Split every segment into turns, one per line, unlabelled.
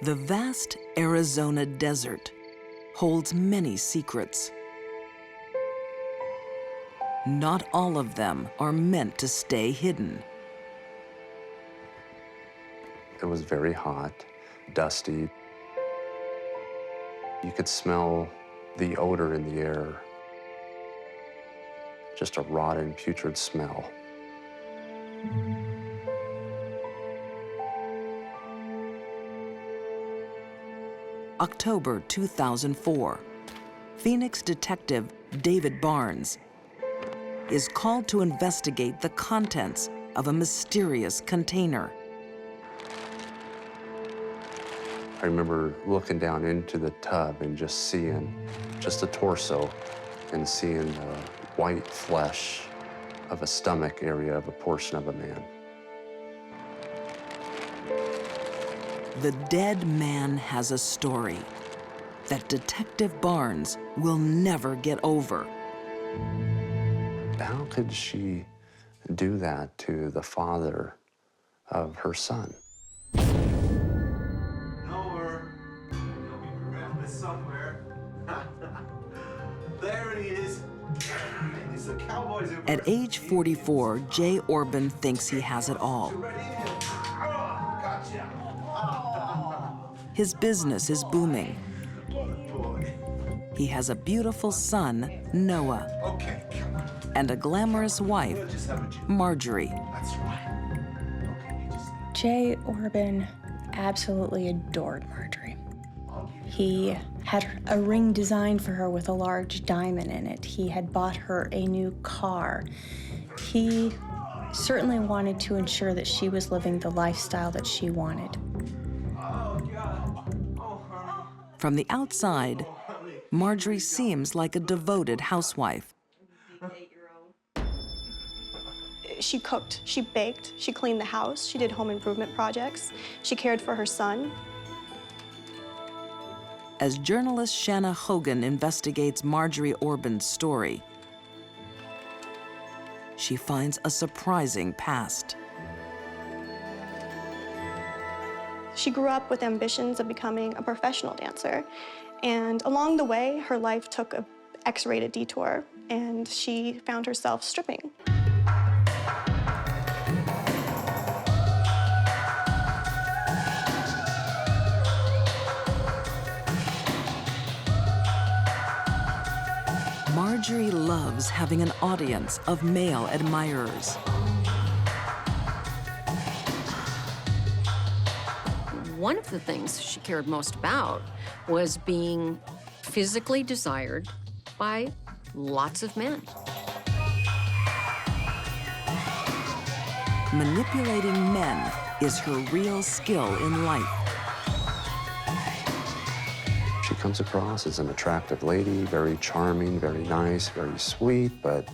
The vast Arizona desert holds many secrets. Not all of them are meant to stay hidden.
It was very hot, dusty. You could smell the odor in the air. Just a rotten, putrid smell.
October 2004, Phoenix detective David Barnes is called to investigate the contents of a mysterious container.
I remember looking down into the tub and just seeing just the torso and seeing the white flesh of a stomach area of a portion of a man.
The dead man has a story that Detective Barnes will never get over.
How could she do that to the father of her son?
Nowhere. He'll be around this somewhere. There he is. He's the cowboys.
At age 44, Jay Orban thinks he has it all.
Gotcha.
His business is booming. He has a beautiful son, Noah,
Okay, come on.
and a glamorous wife,
We'll just have a juice.
Marjorie.
That's right. Okay, you just.
Jay Orban absolutely adored Marjorie. He had a ring designed for her with a large diamond in it. He had bought her a new car. He certainly wanted to ensure that she was living the lifestyle that she wanted.
Oh, God. Oh, honey.
From the outside, Marjorie seems like a devoted housewife.
She cooked, she baked, she cleaned the house, she did home improvement projects, she cared for her son.
As journalist Shanna Hogan investigates Marjorie Orban's story, she finds a surprising past.
She grew up with ambitions of becoming a professional dancer, and along the way, her life took a X-rated detour, and she found herself stripping.
Marjorie loves having an audience of male admirers.
One of the things she cared most about was being physically desired by lots of men.
Manipulating men is her real skill in life.
She comes across as an attractive lady, very charming, very nice, very sweet, but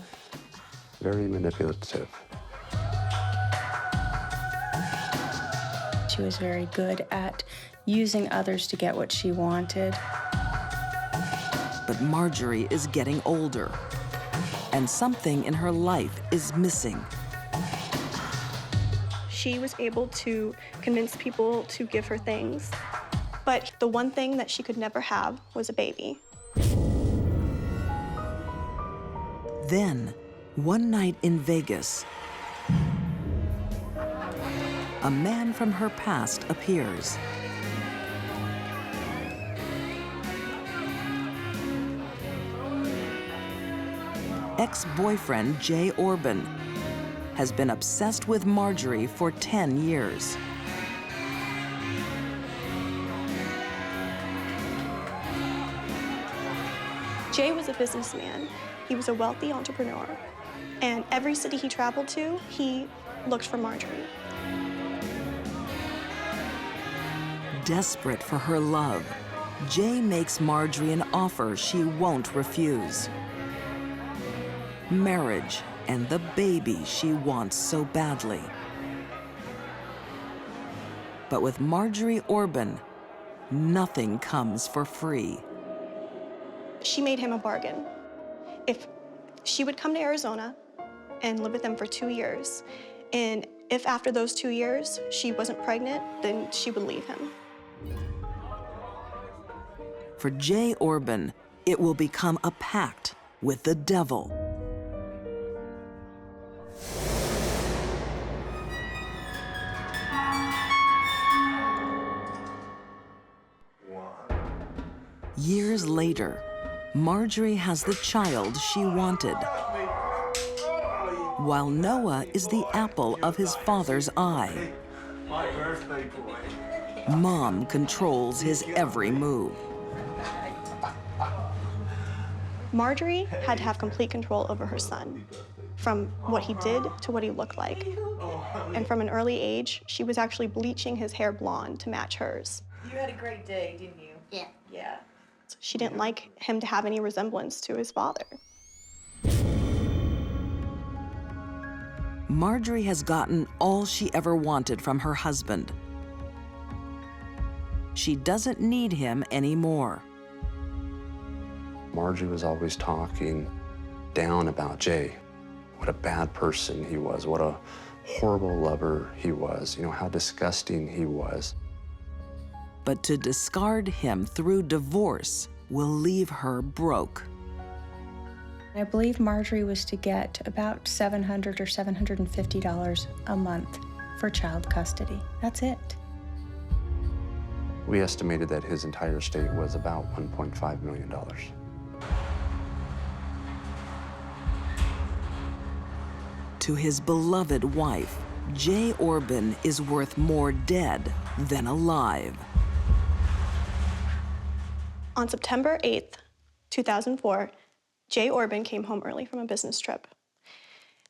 very manipulative.
She was very good at using others to get what she wanted.
But Marjorie is getting older, and something in her life is missing.
She was able to convince people to give her things, but the one thing that she could never have was a baby.
Then, one night in Vegas, a man from her past appears. Ex-boyfriend Jay Orban has been obsessed with Marjorie for 10 years.
Jay was a businessman. He was a wealthy entrepreneur. And every city he traveled to, he looked for Marjorie.
Desperate for her love, Jay makes Marjorie an offer she won't refuse. Marriage and the baby she wants so badly. But with Marjorie Orban, nothing comes for free.
She made him a bargain. If she would come to Arizona and live with them for 2 years, and if after those 2 years she wasn't pregnant, then she would leave him.
For Jay Orban, it will become a pact with the devil. Years later, Marjorie has the child she wanted, while Noah is the apple of his father's eye.
My birthday boy.
Mom controls his every move.
Marjorie had to have complete control over her son, from what he did to what he looked like. And from an early age, she was actually bleaching his hair blonde to match hers.
You had a great day, didn't you?
Yeah.
Yeah.
She didn't like him to have any resemblance to his father.
Marjorie has gotten all she ever wanted from her husband. She doesn't need him anymore.
Marjorie was always talking down about Jay. What a bad person he was, what a horrible lover he was, you know, how disgusting he was.
But to discard him through divorce will leave her broke.
I believe Marjorie was to get about $700 or $750 a month for child custody. That's it.
We estimated that his entire estate was about $1.5 million.
To his beloved wife, Jay Orban is worth more dead than alive.
On September 8th, 2004, Jay Orban came home early from a business trip.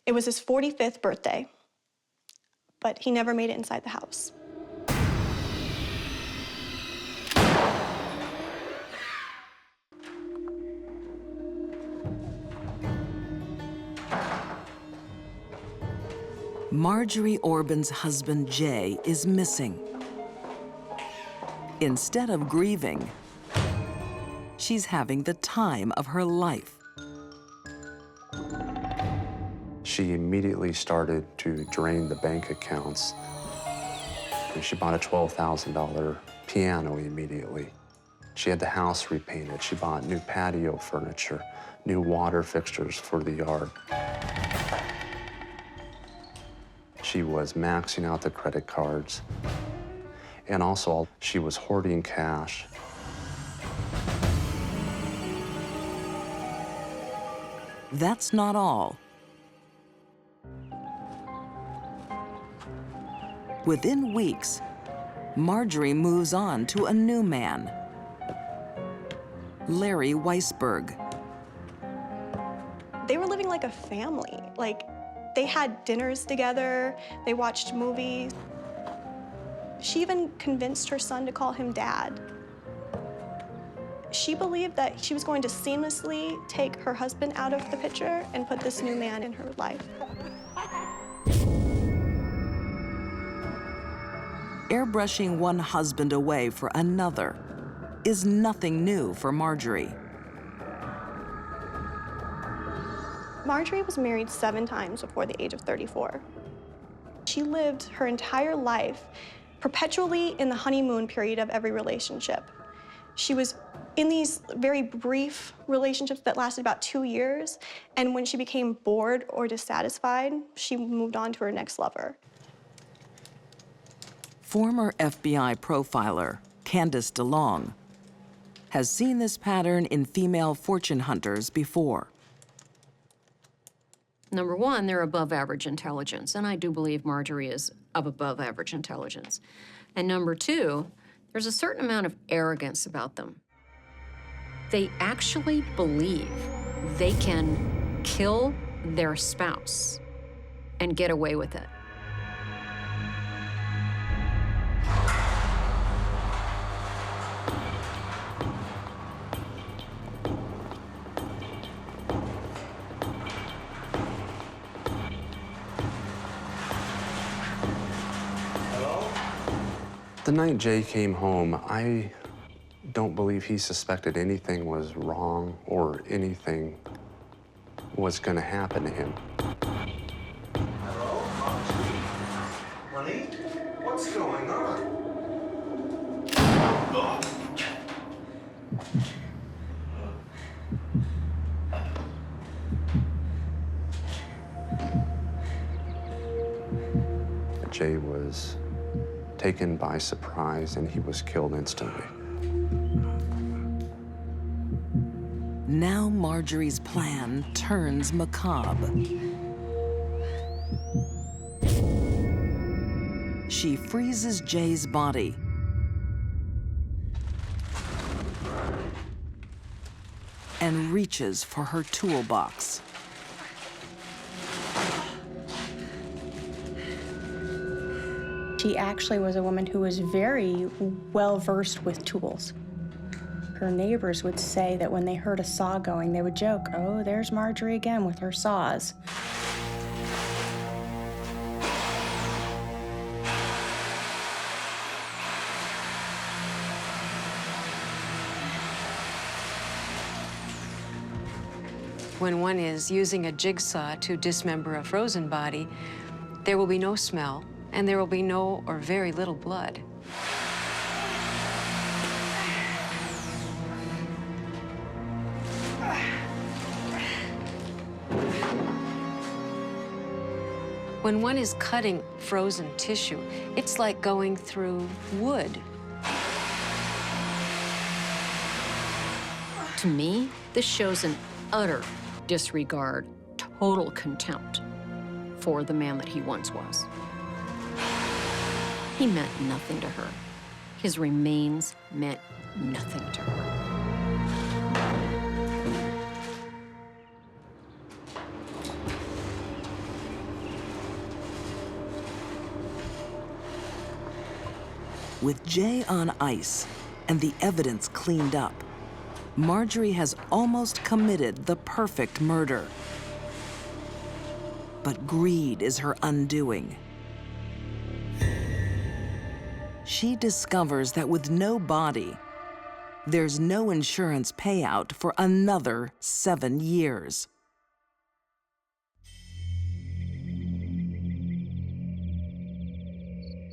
It was his 45th birthday, but he never made it inside the house.
Marjorie Orban's husband, Jay, is missing. Instead of grieving, she's having the time of her life.
She immediately started to drain the bank accounts. And she bought a $12,000 piano immediately. She had the house repainted. She bought new patio furniture, new water fixtures for the yard. She was maxing out the credit cards. And also, she was hoarding cash.
That's not all. Within weeks, Marjorie moves on to a new man, Larry Weisberg.
They were living like a family. Like, they had dinners together, they watched movies. She even convinced her son to call him Dad. She believed that she was going to seamlessly take her husband out of the picture and put this new man in her life.
Airbrushing one husband away for another is nothing new for Marjorie.
Marjorie was married 7 times before the age of 34. She lived her entire life perpetually in the honeymoon period of every relationship. She was in these very brief relationships that lasted about 2 years, and when she became bored or dissatisfied, she moved on to her next lover.
Former FBI profiler Candice DeLong has seen this pattern in female fortune hunters before.
Number one, they're above average intelligence, and I do believe Marjorie is of above average intelligence. And number two, there's a certain amount of arrogance about them. They actually believe they can kill their spouse and get away with it.
The night Jay came home, I don't believe he suspected anything was wrong or anything was going to happen to him.
Hello, Marjorie? Honey, what's going on?
Jay was taken by surprise and he was killed instantly.
Now Marjorie's plan turns macabre. She freezes Jay's body and reaches for her toolbox.
She actually was a woman who was very well-versed with tools. Her neighbors would say that when they heard a saw going, they would joke, "Oh, there's Marjorie again with her saws."
When one is using a jigsaw to dismember a frozen body, there will be no smell, and there will be no or very little blood. When one is cutting frozen tissue, it's like going through wood.
To me, this shows an utter disregard, total contempt for the man that he once was. He meant nothing to her. His remains meant nothing to her.
With Jay on ice and the evidence cleaned up, Marjorie has almost committed the perfect murder. But greed is her undoing. She discovers that with no body, there's no insurance payout for another 7 years.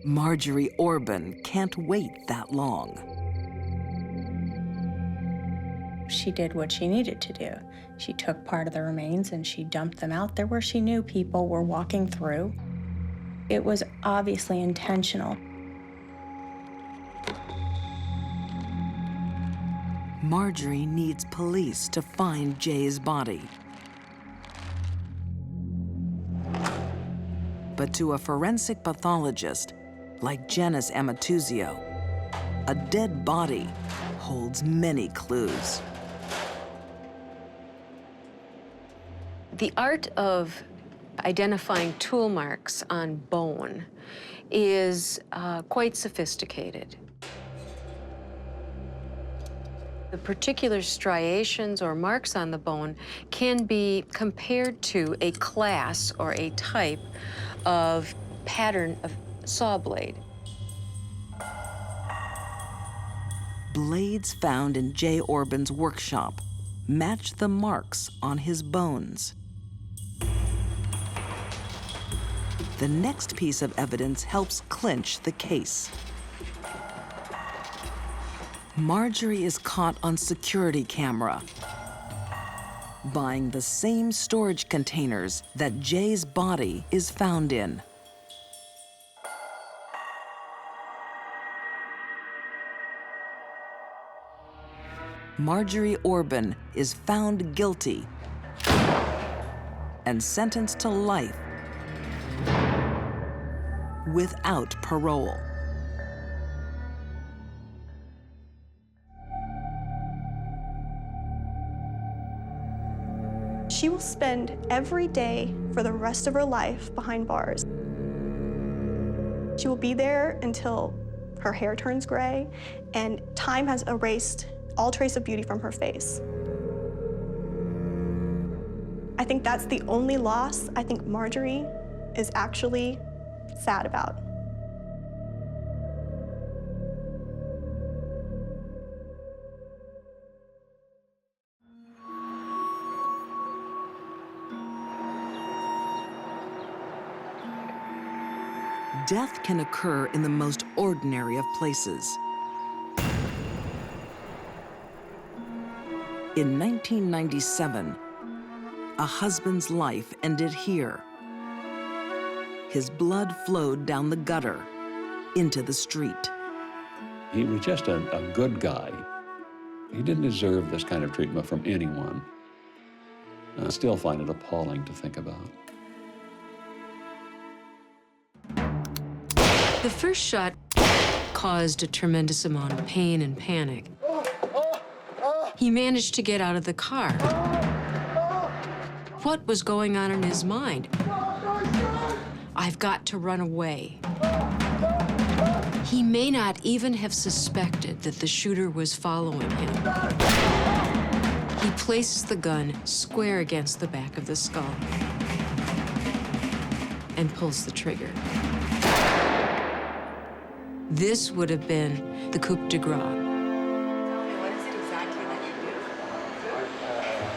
Marjorie Orban can't wait that long.
She did what she needed to do. She took part of the remains and she dumped them out there where she knew people were walking through. It was obviously intentional.
Marjorie needs police to find Jay's body. But to a forensic pathologist like Janis Amatuzio, a dead body holds many clues.
The art of identifying tool marks on bone is quite sophisticated. The particular striations or marks on the bone can be compared to a class or a type of pattern of saw blade.
Blades found in Jay Orban's workshop match the marks on his bones. The next piece of evidence helps clinch the case. Marjorie is caught on security camera, buying the same storage containers that Jay's body is found in. Marjorie Orban is found guilty and sentenced to life without parole.
She will spend every day for the rest of her life behind bars. She will be there until her hair turns gray and time has erased all trace of beauty from her face. I think that's the only loss I think Marjorie is actually sad about.
Death can occur in the most ordinary of places. In 1997, a husband's life ended here. his blood flowed down the gutter into the street.
He was just a good guy. He didn't deserve this kind of treatment from anyone. I still find it appalling to think about.
The first shot caused a tremendous amount of pain and panic. He managed to get out of the car. What was going on in his mind? I've got to run away. He may not even have suspected that the shooter was following him. He places the gun square against the back of the skull and pulls the trigger. This would have been the coup de grace.
What is it exactly that you do?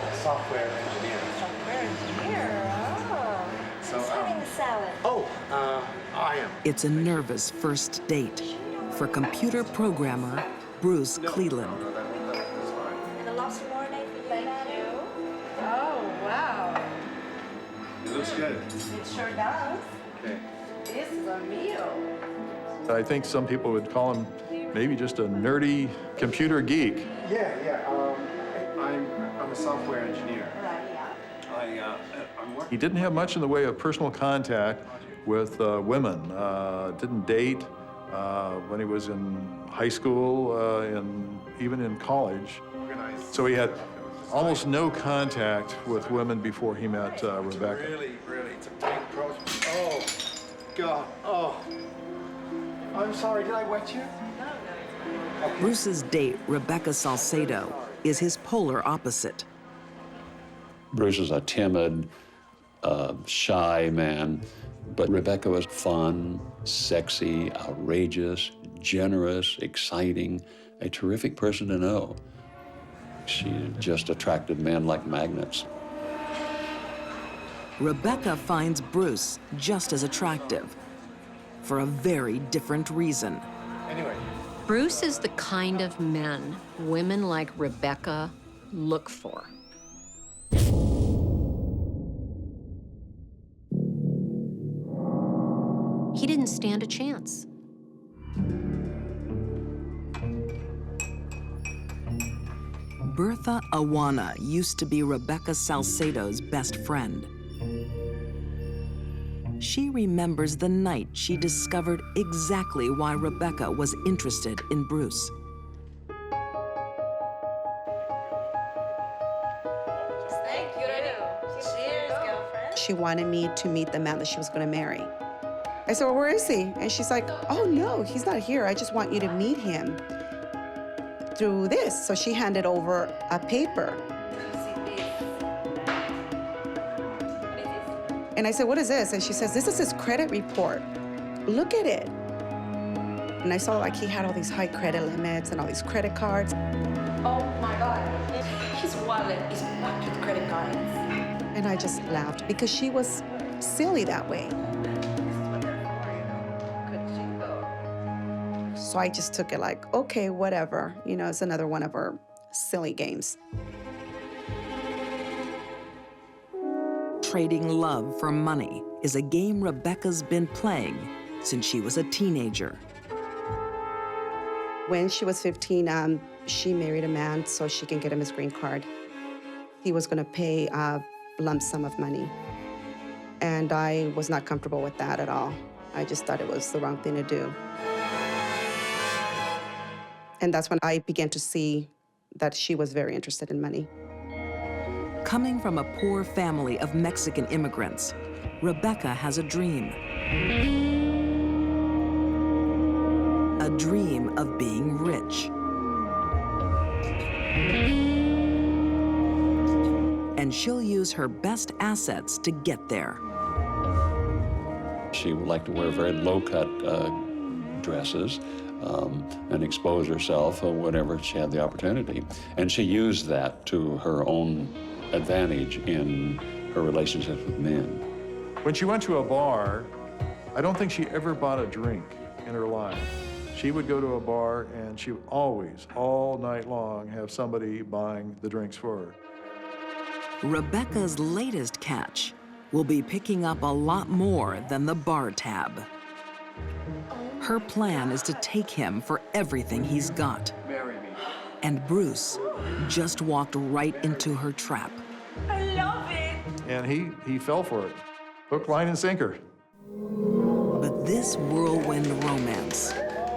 I'm a software engineer.
Software engineer. Oh. Who's having the salad?
I am.
It's a nervous first date for computer programmer Bruce Cleland.
And the lobster marinade for you. Thank you. Oh, wow.
It looks good.
It sure does.
Okay.
This is a meal.
I think some people would call him maybe just a nerdy computer geek.
Yeah. I'm a software engineer.
Right, yeah.
I'm working.
He didn't have much in the way of personal contact with women. Didn't date when he was in high school and even in college. So he had almost no contact with women before he met Rebecca.
Really, it's a big project. Oh, God. Oh. I'm sorry, did I wet you?
Bruce's date, Rebecca Salcedo, is his polar opposite.
Bruce is a timid, shy man, but Rebecca was fun, sexy, outrageous, generous, exciting, a terrific person to know. She just attracted men like magnets.
Rebecca finds Bruce just as attractive, for a very different reason.
Anyway.
Bruce is the kind of men women like Rebecca look for. He didn't stand a chance.
Bertha Awana used to be Rebecca Salcedo's best friend. She remembers the night she discovered exactly why Rebecca was interested in Bruce.
Thank you. Cheers, girlfriend.
She wanted me to meet the man that she was going to marry. I said, well, where is he? And she's like, oh, no, he's not here. I just want you to meet him through this. So she handed over a paper. And I said, what is this? And she says, this is his credit report. Look at it. And I saw like he had all these high credit limits and all these credit cards.
Oh my God. His wallet is packed with credit cards.
And I just laughed because she was silly that way. So I just took it like, okay, whatever. You know, it's another one of her silly games.
Trading love for money is a game Rebecca's been playing since she was a teenager.
When she was 15, she married a man so she can get him his green card. He was gonna pay a lump sum of money. And I was not comfortable with that at all. I just thought it was the wrong thing to do. And that's when I began to see that she was very interested in money.
Coming from a poor family of Mexican immigrants, Rebecca has a dream. A dream of being rich. And she'll use her best assets to get there.
She would like to wear very low-cut dresses and expose herself whenever she had the opportunity. And she used that to her own advantage in her relationships with men.
When she went to a bar, I don't think she ever bought a drink in her life. She would go to a bar and she would always, all night long, have somebody buying the drinks for her.
Rebecca's latest catch will be picking up a lot more than the bar tab. Her plan is to take him for everything he's got.
Marry me.
And Bruce just walked right into her trap.
I love it.
And he fell for it. Hook, line, and sinker.
But this whirlwind romance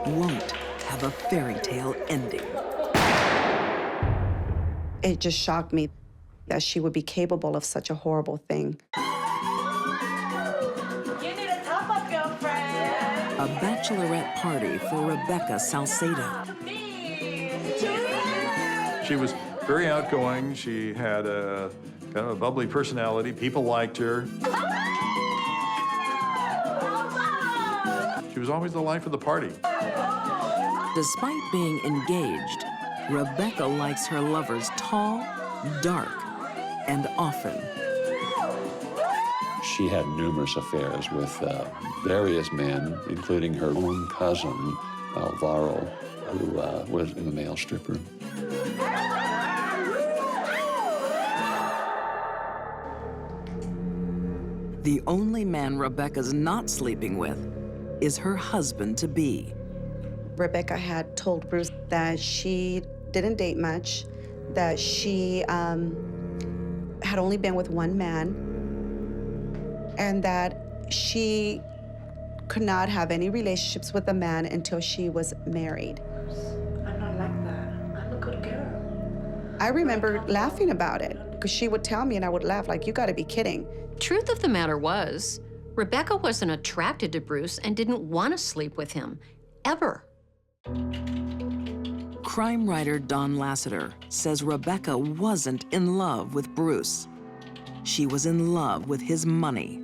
won't have a fairy tale ending.
It just shocked me that she would be capable of such a horrible thing.
You need a top-up, girlfriend.
A bachelorette party for Rebecca Salcedo.
She was very outgoing. She had a kind of a bubbly personality. People liked her. She was always the life of the party.
Despite being engaged, Rebecca likes her lovers tall, dark, and often.
She had numerous affairs with various men, including her own cousin, Alvaro, who was a male stripper.
The only man Rebecca's not sleeping with is her husband-to-be.
Rebecca had told Bruce that she didn't date much, that she had only been with one man, and that she could not have any relationships with a man until she was married.
I'm not like that. I'm a good girl.
I remember laughing about it, because she would tell me and I would laugh like, you gotta be kidding.
Truth of the matter was, Rebecca wasn't attracted to Bruce and didn't want to sleep with him, ever.
Crime writer Don Lasseter says Rebecca wasn't in love with Bruce. She was in love with his money.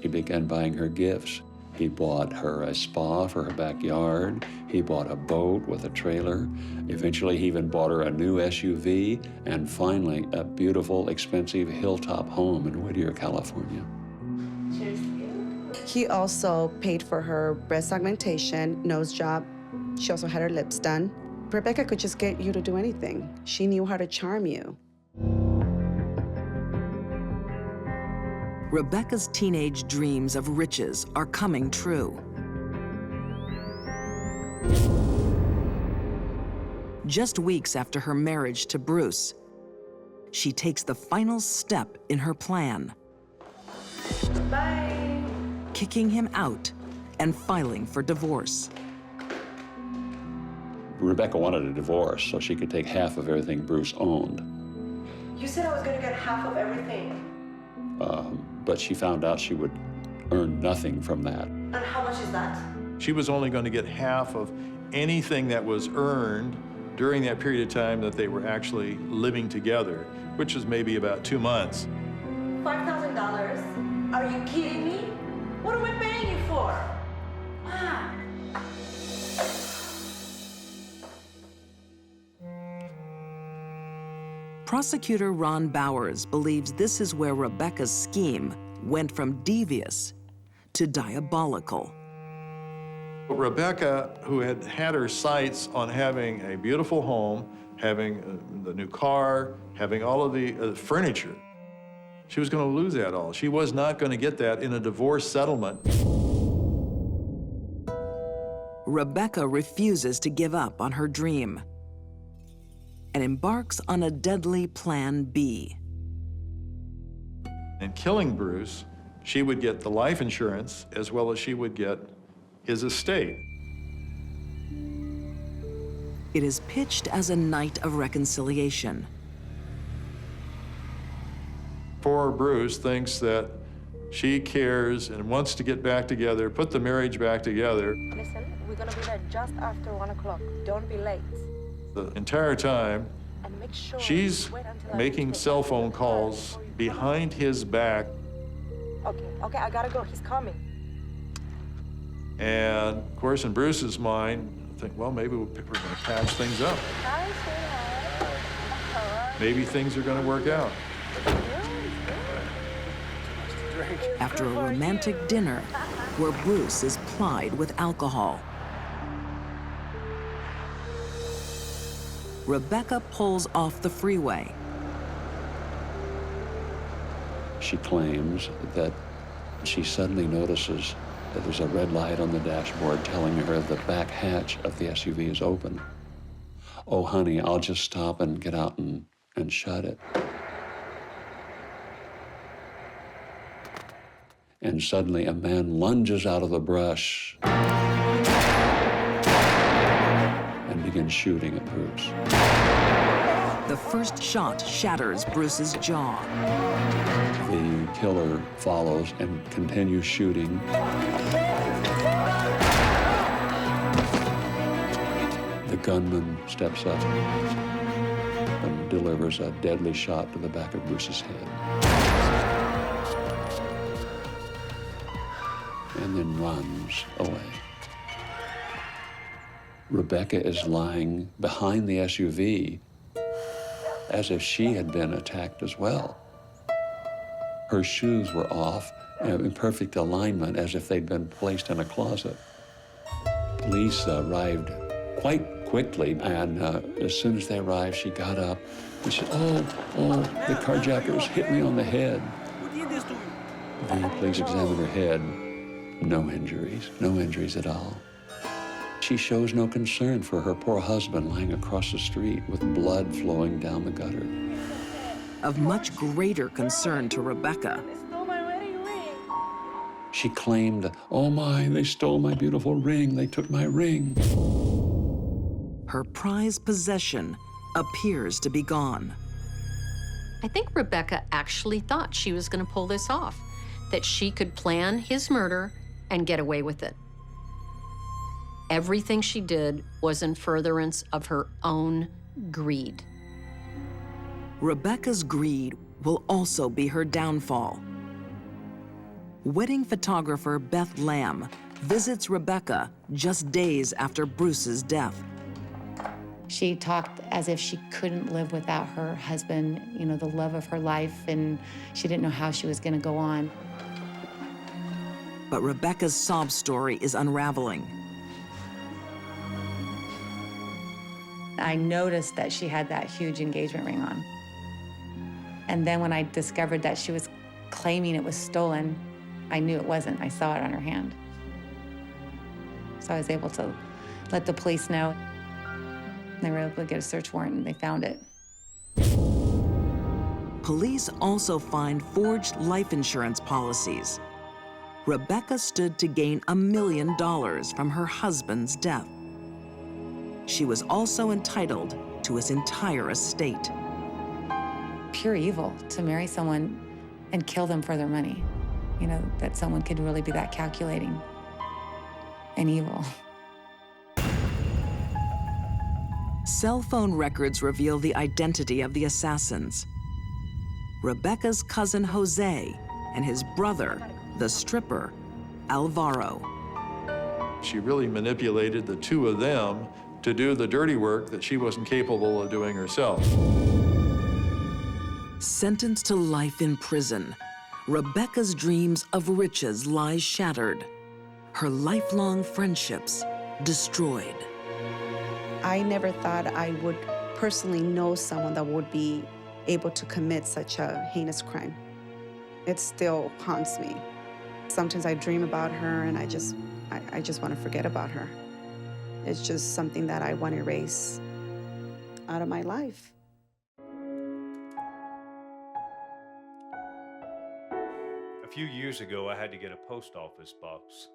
He began buying her gifts. He bought her a spa for her backyard. He bought a boat with a trailer. Eventually, he even bought her a new SUV, and finally, a beautiful, expensive hilltop home in Whittier, California.
He also paid for her breast augmentation, nose job. She also had her lips done. Rebecca could just get you to do anything. She knew how to charm you.
Rebecca's teenage dreams of riches are coming true. Just weeks after her marriage to Bruce, she takes the final step in her plan.
Bye.
Kicking him out and filing for divorce.
Rebecca wanted a divorce so she could take half of everything Bruce owned.
You said I was gonna get half of everything.
But she found out she would earn nothing from that.
And how much is that?
She was only going to get half of anything that was earned during that period of time that they were actually living together, which is maybe about 2 months.
$5,000? Are you kidding me? What are we paying you for? Ah.
Prosecutor Ron Bowers believes this is where Rebecca's scheme went from devious to diabolical.
Rebecca, who had had her sights on having a beautiful home, having the new car, having all of the furniture, she was going to lose that all. She was not going to get that in a divorce settlement.
Rebecca refuses to give up on her dream and embarks on a deadly plan B.
In killing Bruce, she would get the life insurance as well as she would get his estate.
It is pitched as a night of reconciliation.
Poor Bruce thinks that she cares and wants to get back together, put the marriage back together.
Listen, we're gonna be there just after 1 o'clock. Don't be late.
The entire time,
And make sure
she's
you wait until I
making
reach the
cell
airport
phone calls
before you come.
behind his back.
Okay, I gotta go. He's coming.
And of course, in Bruce's mind, I think, well, maybe we're going to patch things up.
Hi, sweetheart.
Maybe things are going to work out.
After a romantic dinner where Bruce is plied with alcohol, Rebecca pulls off the freeway.
She claims that she suddenly notices that there's a red light on the dashboard telling her the back hatch of the SUV is open. Oh, honey, I'll just stop and get out and shut it. And suddenly a man lunges out of the brush and begins shooting at Bruce.
The first shot shatters Bruce's jaw.
The killer follows and continues shooting. The gunman steps up and delivers a deadly shot to the back of Bruce's head. And then runs away. Rebecca is lying behind the SUV as if she had been attacked as well. Her shoes were off in perfect alignment as if they'd been placed in a closet. Police arrived quite quickly, and as soon as they arrived, she got up and she said, oh, the carjackers hit me on the head. The police examined her head. No injuries at all. She shows no concern for her poor husband lying across the street with blood flowing down the gutter.
Of much greater concern to Rebecca,
she claimed, oh my, they stole my beautiful ring, they took my ring.
her prized possession appears to be gone.
I think Rebecca actually thought she was going to pull this off, that she could plan his murder and get away with it. Everything she did was in furtherance of her own greed.
Rebecca's greed will also be her downfall. Wedding photographer Beth Lamb visits Rebecca just days after Bruce's death.
She talked as if she couldn't live without her husband, you know, the love of her life, and she didn't know how she was going to go on.
But Rebecca's sob story is unraveling.
I noticed that she had that huge engagement ring on. And then when I discovered that she was claiming it was stolen, I knew it wasn't. I saw it on her hand. So I was able to let the police know. They were able to get a search warrant and they found it.
Police also find forged life insurance policies. Rebecca stood to gain $1 million from her husband's death. She was also entitled to his entire estate.
Pure evil to marry someone and kill them for their money. You know, that someone could really be that calculating and evil.
Cell phone records reveal the identity of the assassins. Rebecca's cousin Jose and his brother, the stripper, Alvaro.
She really manipulated the two of them to do the dirty work that she wasn't capable of doing herself.
Sentenced to life in prison, Rebecca's dreams of riches lie shattered. Her lifelong friendships destroyed.
I never thought I would personally know someone that would be able to commit such a heinous crime. It still haunts me. Sometimes I dream about her and I just want to forget about her. It's just something that I want to erase out of my life.
A few years ago, I had to get a post office box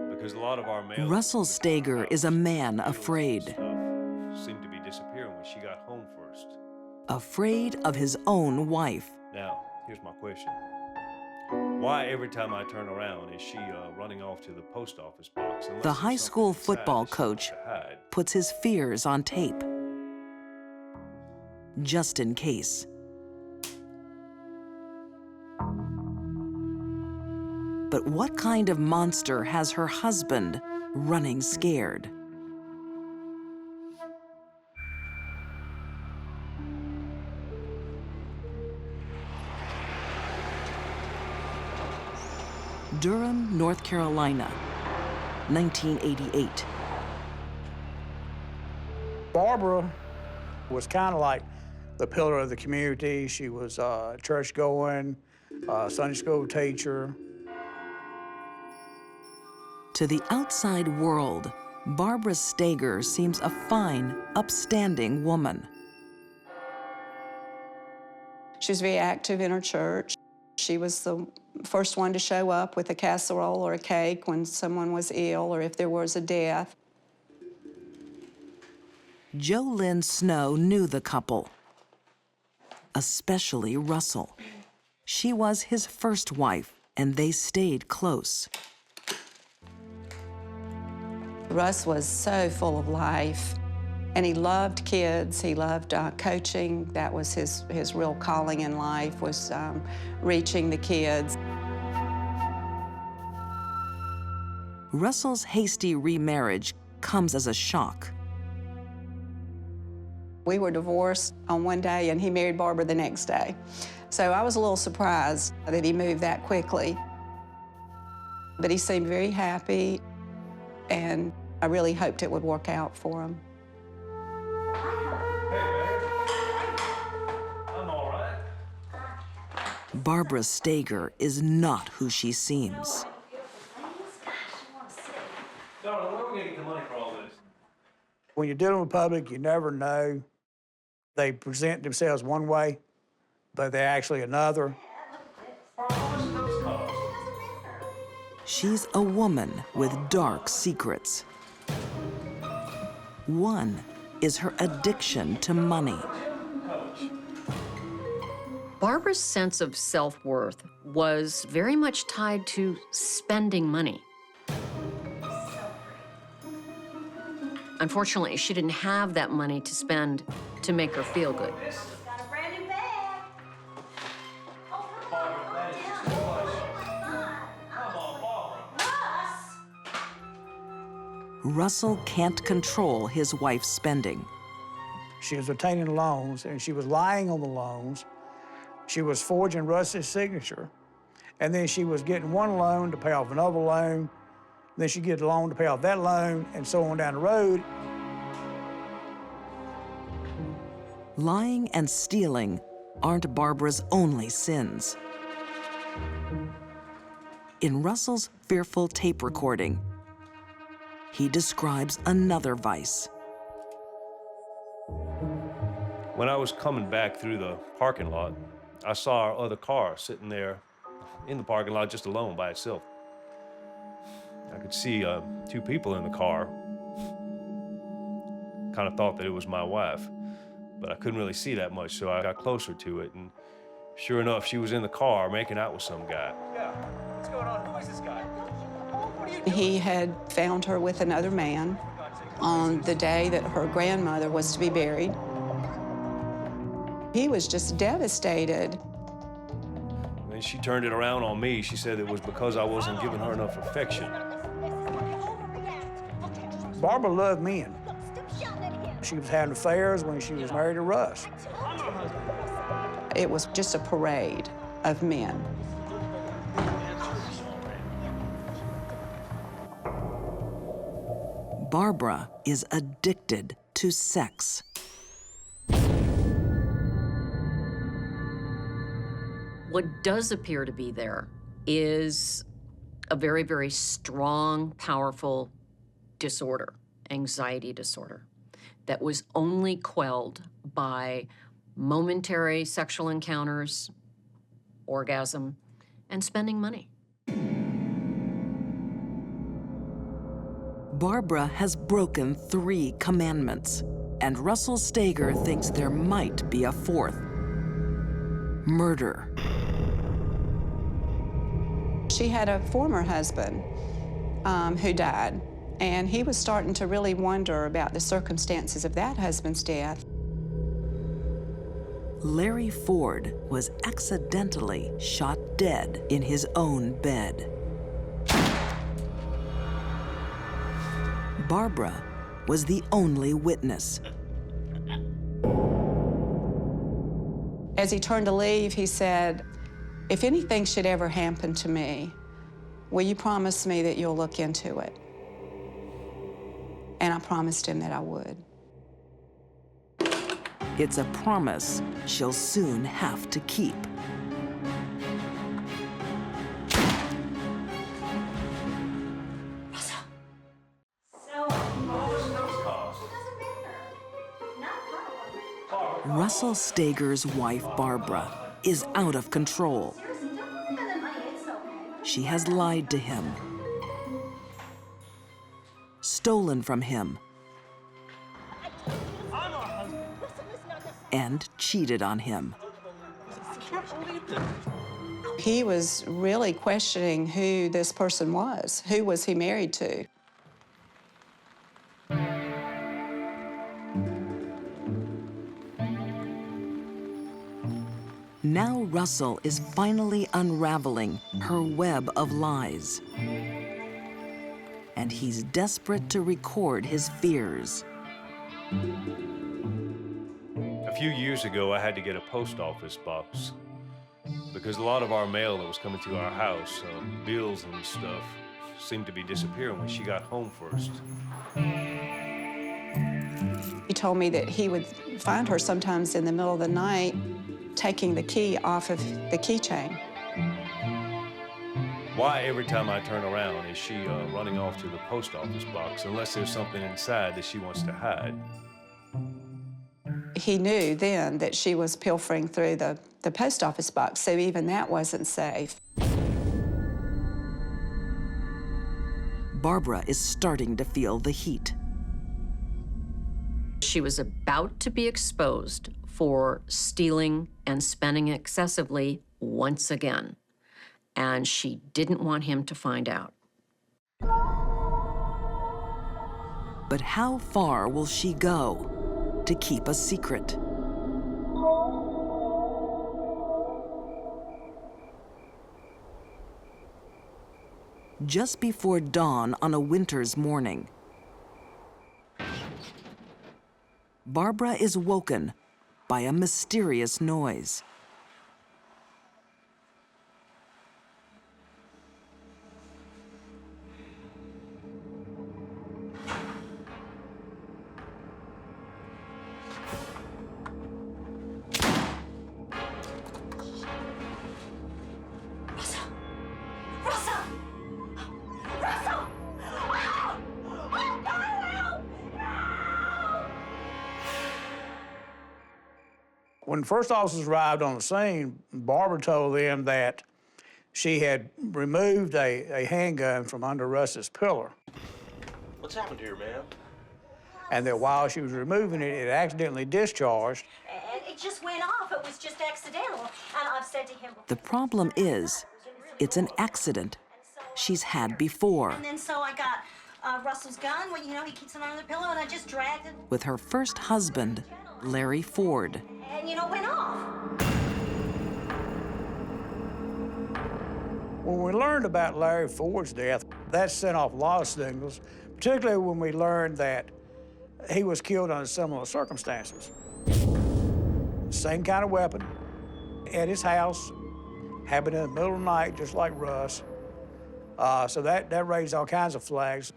because a lot of our mail.
Russell Stager is a man afraid.
Seemed to be disappearing when she got home first.
Afraid of his own wife.
Now, here's my question. Why every time I turn around is she running off to the post office box?
The high school football coach puts his fears on tape, just in case. But what kind of monster has her husband running scared? Durham, North Carolina, 1988.
Barbara was kind of like the pillar of the community. She was church-going. Sunday school teacher.
To the outside world, Barbara Stager seems a fine, upstanding woman.
She was very active in her church. She was the first one to show up with a casserole or a cake when someone was ill or if there was a death.
Jo Lynn Snow knew the couple, especially Russell. She was his first wife, and they stayed close.
Russ was so full of life, and he loved kids. He loved coaching. That was his real calling in life, was reaching the kids.
Russell's hasty remarriage comes as a shock.
We were divorced on one day, and he married Barbara the next day. So I was a little surprised that he moved that quickly. But he seemed very happy, and I really hoped it would work out for him.
I'm all right.
Barbara Stager is not who she seems.
Darling, where are we going to get the money for all this?
When you're dealing with public, you never know. They present themselves one way, but they're actually another.
She's a woman with dark secrets. One is her addiction to money.
Barbara's sense of self-worth was very much tied to spending money. Unfortunately, she didn't have that money to spend to make her feel good.
Got a brand new bag. Oh, come on. Russ!
Russell can't control his wife's spending.
She was obtaining loans, and she was lying on the loans. She was forging Russ's signature, and then she was getting one loan to pay off another loan. Then she'd get a loan to pay off that loan, and so on down the road.
Lying and stealing aren't Barbara's only sins. In Russell's fearful tape recording, he describes another vice.
When I was coming back through the parking lot, I saw our other car sitting there in the parking lot just alone by itself. I could see two people in the car. Kind of thought that it was my wife, but I couldn't really see that much, so I got closer to it, and sure enough, she was in the car making out with some guy.
Yeah, what's going on? Who is this guy?
He had found her with another man on the day that her grandmother was to be buried. He was just devastated.
When she turned it around on me, she said it was because I wasn't giving her enough affection.
Barbara loved men. She was having affairs when she was married to Russ.
It was just a parade of men.
Barbara is addicted to sex.
What does appear to be there is a very, very strong, powerful disorder, anxiety disorder, that was only quelled by momentary sexual encounters, orgasm, and spending money.
Barbara has broken 3 commandments, and Russell Stager thinks there might be a 4th: murder.
She had a former husband who died, and he was starting to really wonder about the circumstances of that husband's death.
Larry Ford was accidentally shot dead in his own bed. Barbara was the only witness.
As he turned to leave, he said, "If anything should ever happen to me, will you promise me that you'll look into it?" And I promised him that I would.
It's a promise she'll soon have to keep. Russell Steger's wife, Barbara, is out of control. She has lied to him, stolen from him, and cheated on him.
He was really questioning who this person was. Who was he married to?
Now Russell is finally unraveling her web of lies. And he's desperate to record his fears.
A few years ago, I had to get a post office box because a lot of our mail that was coming to our house, bills and stuff, seemed to be disappearing when she got home first.
He told me that he would find her sometimes in the middle of the night taking the key off of the keychain.
Why every time I turn around is she running off to the post office box unless there's something inside that she wants to hide?
He knew then that she was pilfering through the post office box, so even that wasn't safe.
Barbara is starting to feel the heat.
She was about to be exposed for stealing and spending excessively once again, and she didn't want him to find out.
But how far will she go to keep a secret? Just before dawn on a winter's morning, Barbara is woken by a mysterious noise.
When the first officers arrived on the scene, Barbara told them that she had removed a handgun from under Russ's pillar.
What's happened here, ma'am?
And that while she was removing it, it accidentally discharged.
And it just went off. It was just accidental. And I've said to him...
The problem is, it's an accident she's had before.
And then so I got Russell's gun. Well, you know, he keeps it under the pillow, and I just dragged it.
With her first husband, Larry Ford.
And, you know, went off.
When we learned about Larry Ford's death, that sent off a lot of signals, particularly when we learned that he was killed under similar circumstances. Same kind of weapon, at his house, happened in the middle of the night, just like Russ. So that raised all kinds of flags.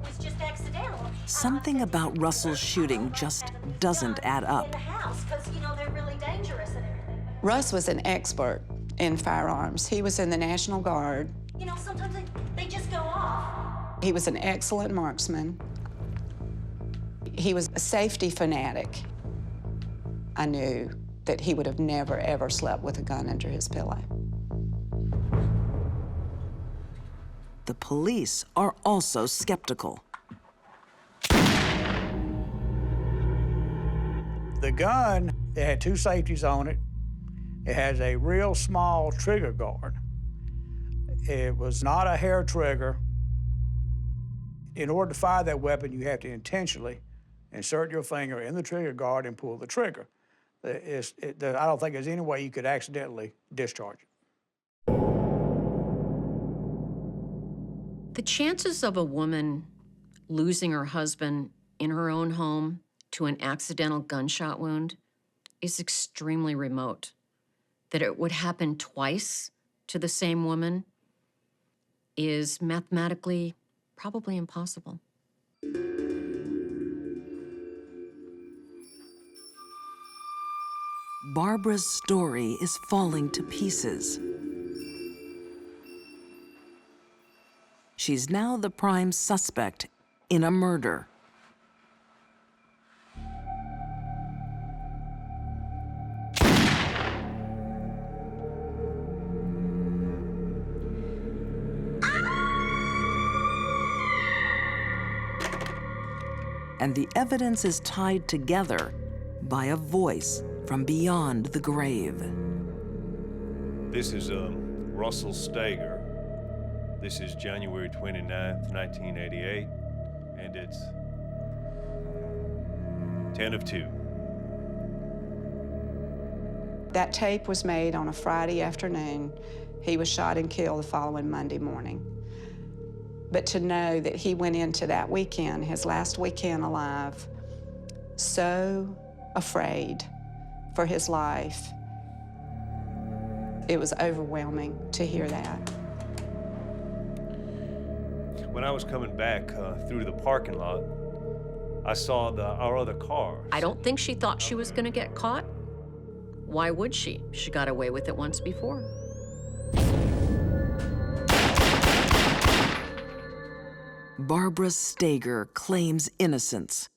It's just accidental.
Something about Russell's shooting just doesn't add
In
up.
the house, because, you know, they're really dangerous and everything.
Russ was an expert in firearms. He was in the National Guard.
You know, sometimes they just go off.
He was an excellent marksman. He was a safety fanatic. I knew that he would have never, ever slept with a gun under his pillow.
The police are also skeptical.
The gun, it had two safeties on it. It has a real small trigger guard. It was not a hair trigger. In order to fire that weapon, you have to intentionally insert your finger in the trigger guard and pull the trigger. I don't think there's any way you could accidentally discharge it.
The chances of a woman losing her husband in her own home to an accidental gunshot wound is extremely remote. That it would happen twice to the same woman is mathematically probably impossible.
Barbara's story is falling to pieces. She's now the prime suspect in a murder. and the evidence is tied together by a voice from beyond the grave.
This is Russell Steger. This is January 29th, 1988, and it's 10 of 2.
That tape was made on a Friday afternoon. He was shot and killed the following Monday morning. But to know that he went into that weekend, his last weekend alive, so afraid for his life, it was overwhelming to hear that.
When I was coming back through the parking lot, I saw our other car.
I don't think she thought she was gonna get caught. Why would she? She got away with it once before.
Barbara Steger claims innocence.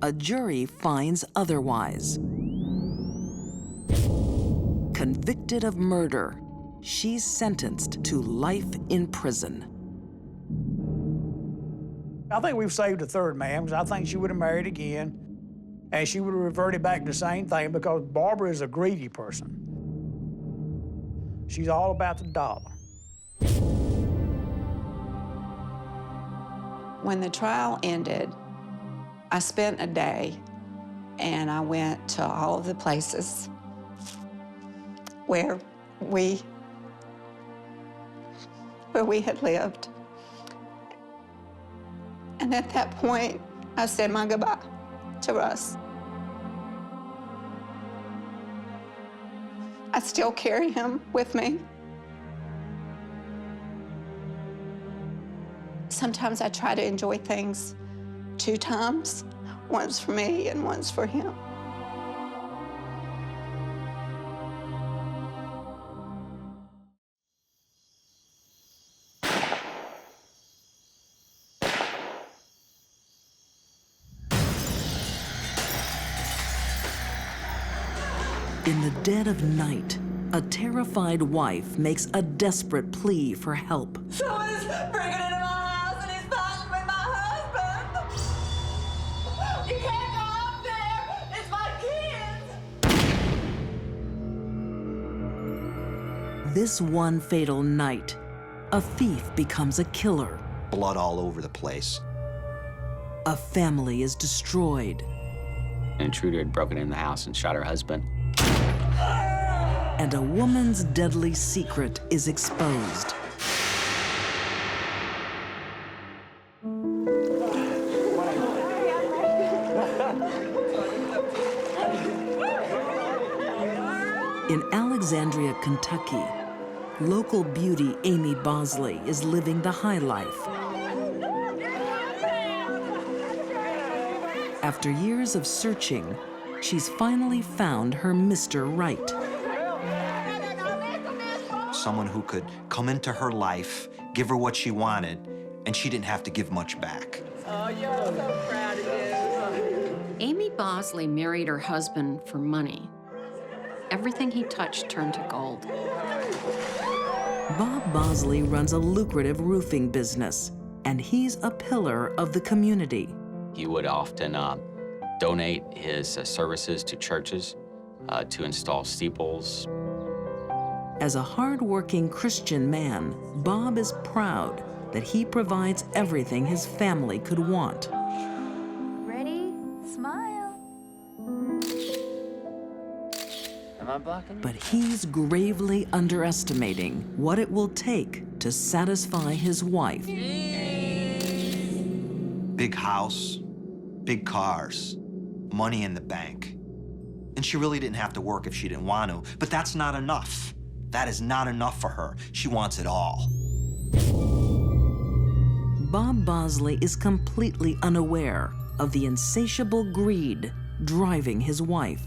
A jury finds otherwise. Convicted of murder, she's sentenced to life in prison.
I think we've saved a third man, because I think she would have married again, and she would have reverted back to the same thing, because Barbara is a greedy person. She's all about the dollar.
When the trial ended, I spent a day and I went to all of the places where we had lived. And at that point, I said my goodbye to Russ. I still carry him with me. Sometimes I try to enjoy things 2 times, once for me and once for him.
In the dead of night, a terrified wife makes a desperate plea for help.
Someone is breaking into my house and he's fighting with my husband. You can't go up there. It's my kids.
This one fatal night, a thief becomes a killer.
Blood all over the place.
A family is destroyed.
An intruder had broken in the house and shot her husband.
And a woman's deadly secret is exposed. In Alexandria, Kentucky, local beauty Amy Bosley is living the high life. After years of searching, she's finally found her Mr. Right.
Someone who could come into her life, give her what she wanted, and she didn't have to give much back.
Oh, you're so proud of you.
Amy Bosley married her husband for money. Everything he touched turned to gold.
Bob Bosley runs a lucrative roofing business, and he's a pillar of the community.
He would often donate his services to churches to install steeples.
As a hard-working Christian man, Bob is proud that he provides everything his family could want.
Ready? Smile.
Am I blocking?
But he's gravely underestimating what it will take to satisfy his wife.
Big house, big cars, money in the bank. And she really didn't have to work if she didn't want to, but that's not enough. That is not enough for her. She wants it all.
Bob Bosley is completely unaware of the insatiable greed driving his wife.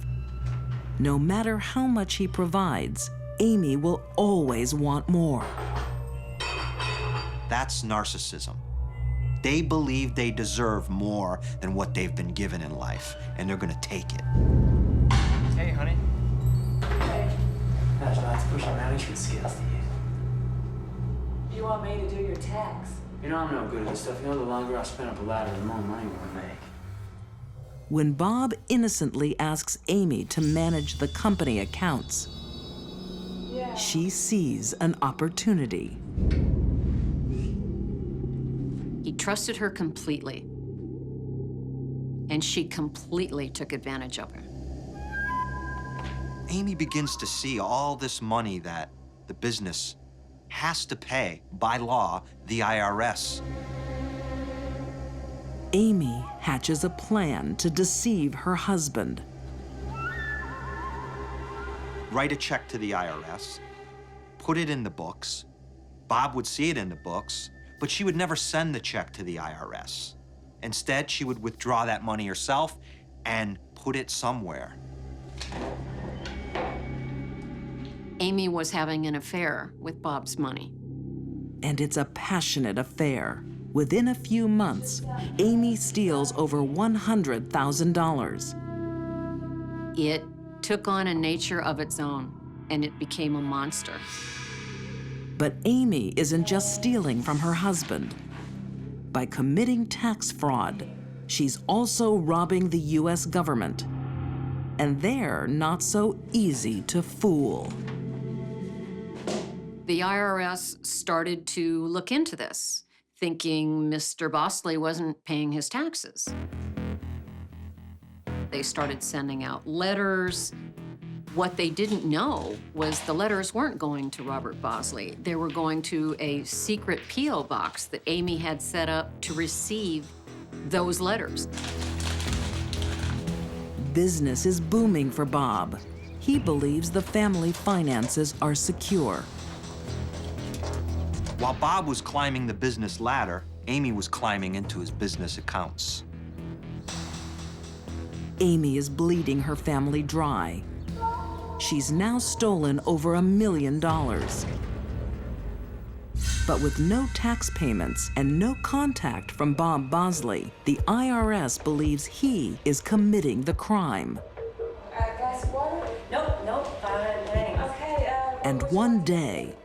No matter how much he provides, Amy will always want more.
That's narcissism. They believe they deserve more than what they've been given in life, and they're gonna take it.
Hey, honey.
How'd you like to push your management skills to you?
You want me to do your tax?
You know I'm no good at this stuff. You know the longer I spend up a ladder, the more money we'll make.
When Bob innocently asks Amy to manage the company accounts, she sees an opportunity.
He trusted her completely, and she completely took advantage of him.
Amy begins to see all this money that the business has to pay, by law, the IRS.
Amy hatches a plan to deceive her husband.
Write a check to the IRS, put it in the books. Bob would see it in the books, but she would never send the check to the IRS. Instead, she would withdraw that money herself and put it somewhere.
Amy was having an affair with Bob's money.
And it's a passionate affair. Within a few months, Amy steals over $100,000.
It took on a nature of its own, and it became a monster.
But Amy isn't just stealing from her husband. By committing tax fraud, she's also robbing the US government. And they're not so easy to fool.
The IRS started to look into this, thinking Mr. Bosley wasn't paying his taxes. They started sending out letters. What they didn't know was the letters weren't going to Robert Bosley. They were going to a secret P.O. box that Amy had set up to receive those letters.
Business is booming for Bob. He believes the family finances are secure.
While Bob was climbing the business ladder, Amy was climbing into his business accounts.
Amy is bleeding her family dry. She's now stolen over $1 million. But with no tax payments and no contact from Bob Bosley, the IRS believes he is committing the crime.
Glass of water? Nope, fine, thanks. Okay,
And one day,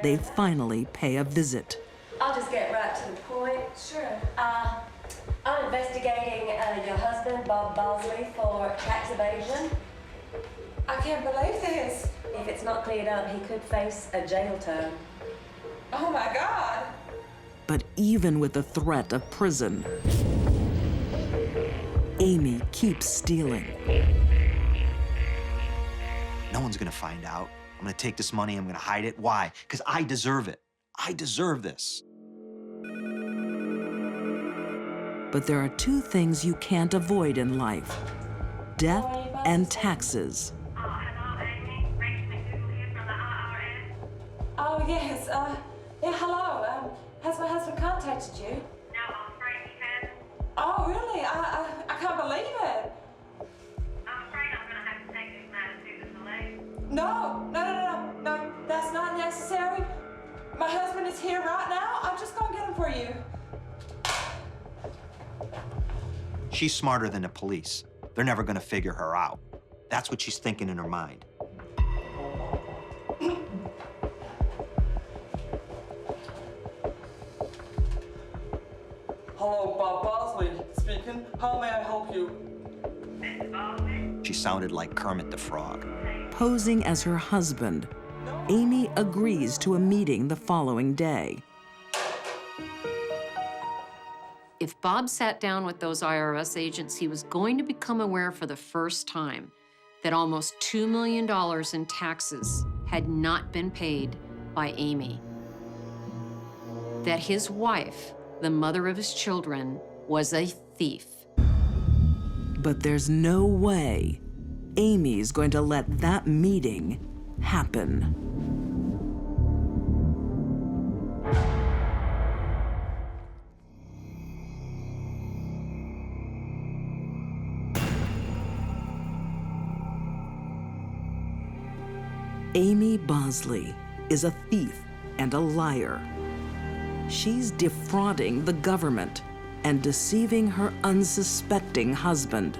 they finally pay a visit.
I'll just get right to the point. Sure. I'm investigating your husband, Bob Bosley, for tax evasion. I can't believe this. If it's not cleared up, he could face a jail term. Oh my God!
But even with the threat of prison, Amy keeps stealing.
No one's gonna find out. I'm gonna take this money, I'm gonna hide it. Why? Because I deserve it. I deserve this.
But there are two things you can't avoid in life: death and taxes.
Oh, yes. Yeah, hello. Has my husband contacted you? No, I'm afraid he hasn't. Oh, really? I can't believe it. I'm afraid I'm going to have to take this matter to the police. No, that's not necessary. My husband is here right now. I'm just going to get him for you.
She's smarter than the police. They're never gonna figure her out. That's what she's thinking in her mind.
Hello, Bob Bosley speaking. How may I help you?
She sounded like Kermit the Frog.
Posing as her husband, Amy agrees to a meeting the following day.
If Bob sat down with those IRS agents, he was going to become aware for the first time that almost $2 million in taxes had not been paid by Amy. That his wife, the mother of his children, was a thief.
But there's no way Amy's going to let that meeting happen. Amy Bosley is a thief and a liar. She's defrauding the government and deceiving her unsuspecting husband.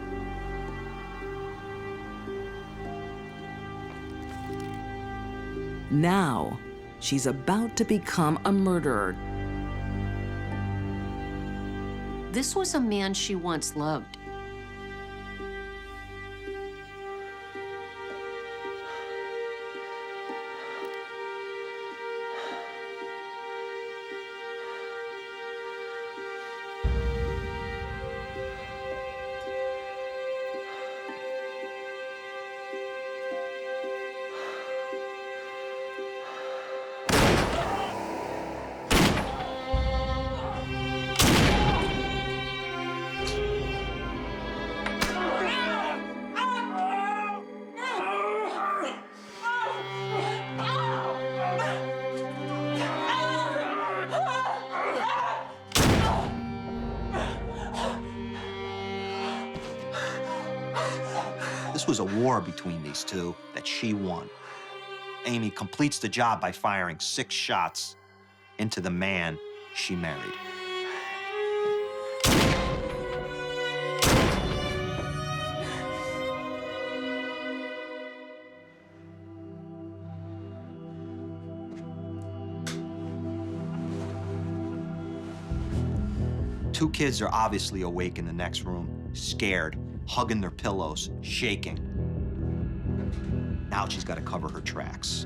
Now, she's about to become a murderer.
This was a man she once loved.
This was a war between these two that she won. Amy completes the job by firing 6 shots into the man she married. Two kids are obviously awake in the next room, scared, hugging their pillows, shaking. Now she's got to cover her tracks.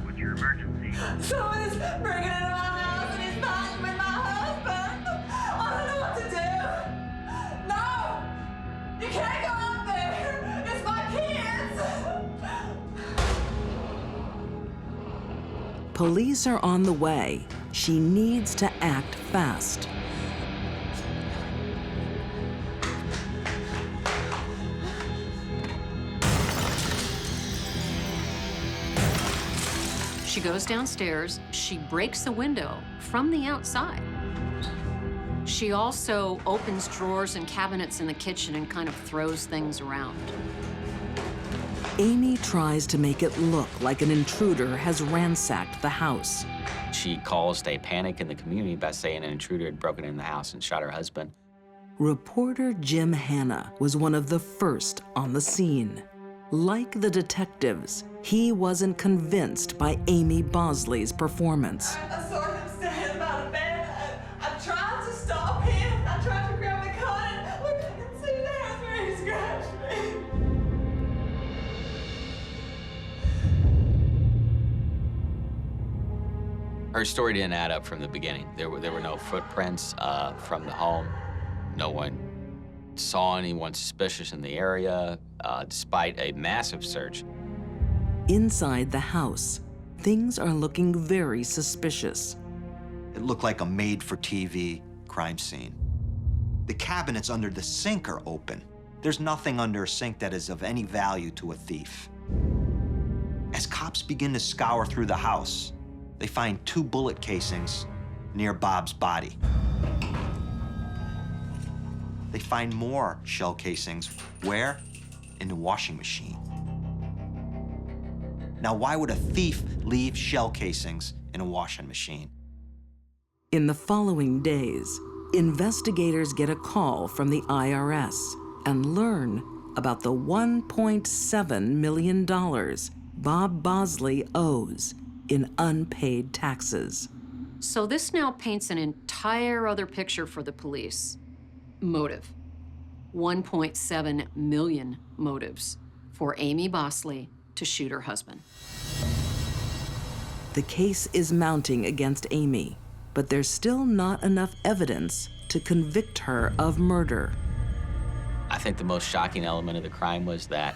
What's your emergency? Someone is breaking into my house and he's fighting with my husband. I don't know what to do. No! You can't go out there! It's my kids!
Police are on the way. She needs to act fast.
She goes downstairs, she breaks the window from the outside. She also opens drawers and cabinets in the kitchen and kind of throws things around.
Amy tries to make it look like an intruder has ransacked the house.
She caused a panic in the community by saying an intruder had broken in the house and shot her husband.
Reporter Jim Hanna was one of the first on the scene. Like the detectives, he wasn't convinced by Amy Bosley's performance.
I saw him standing by the bed. I tried to stop him. I tried to grab the gun. And look, I can see the hands where he scratched me.
Her story didn't add up from the beginning. There were no footprints from the home. No one saw anyone suspicious in the area, despite a massive search.
Inside the house, things are looking very suspicious.
It looked like a made-for-TV crime scene. The cabinets under the sink are open. There's nothing under a sink that is of any value to a thief. As cops begin to scour through the house, they find 2 bullet casings near Bob's body. They find more shell casings. Where? In the washing machine. Now, why would a thief leave shell casings in a washing machine?
In the following days, investigators get a call from the IRS and learn about the $1.7 million Bob Bosley owes in unpaid taxes.
So this now paints an entire other picture for the police. Motive. 1.7 million motives for Amy Bosley to shoot her husband.
The case is mounting against Amy, but there's still not enough evidence to convict her of murder.
I think the most shocking element of the crime was that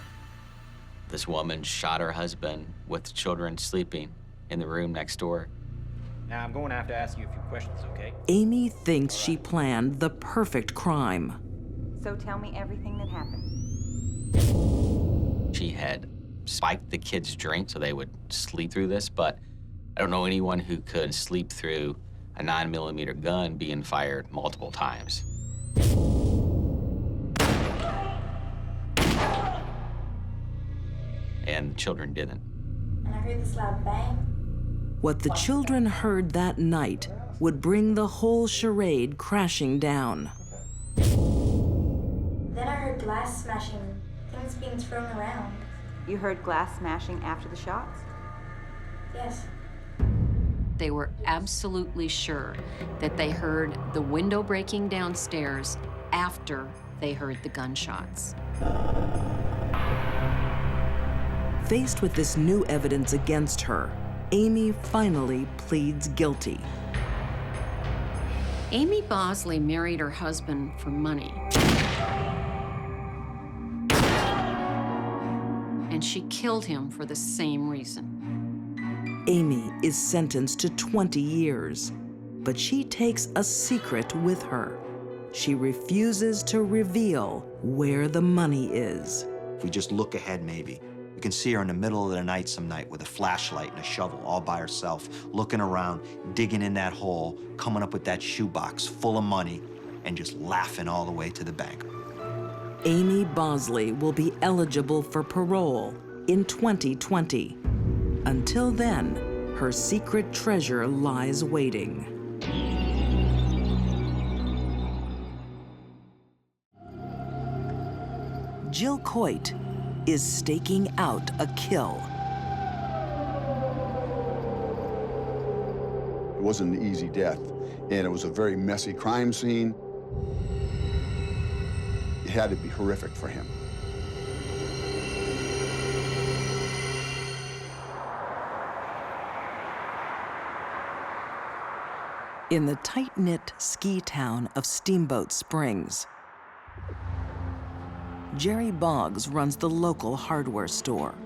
this woman shot her husband with the children sleeping in the room next door.
Now, I'm going to have to ask you a few questions, okay?
Amy thinks she planned the perfect crime.
So tell me everything that happened.
She had spiked the kids' drink so they would sleep through this, but I don't know anyone who could sleep through a 9mm gun being fired multiple times. And the children didn't.
And I heard this loud bang.
What the children heard that night would bring the whole charade crashing down.
Then I heard glass smashing, things being thrown around. You heard glass smashing after the shots? Yes.
They were absolutely sure that they heard the window breaking downstairs after they heard the gunshots.
Faced with this new evidence against her, Amy finally pleads guilty.
Amy Bosley married her husband for money. And she killed him for the same reason.
Amy is sentenced to 20 years, but she takes a secret with her. She refuses to reveal where the money is.
If we just look ahead, maybe, you can see her in the middle of the night some night with a flashlight and a shovel, all by herself, looking around, digging in that hole, coming up with that shoebox full of money, and just laughing all the way to the bank.
Amy Bosley will be eligible for parole in 2020. Until then, her secret treasure lies waiting. Jill Coit is staking out a kill.
It wasn't an easy death, and it was a very messy crime scene. It had to be horrific for him.
In the tight-knit ski town of Steamboat Springs, Jerry Boggs runs the local hardware store.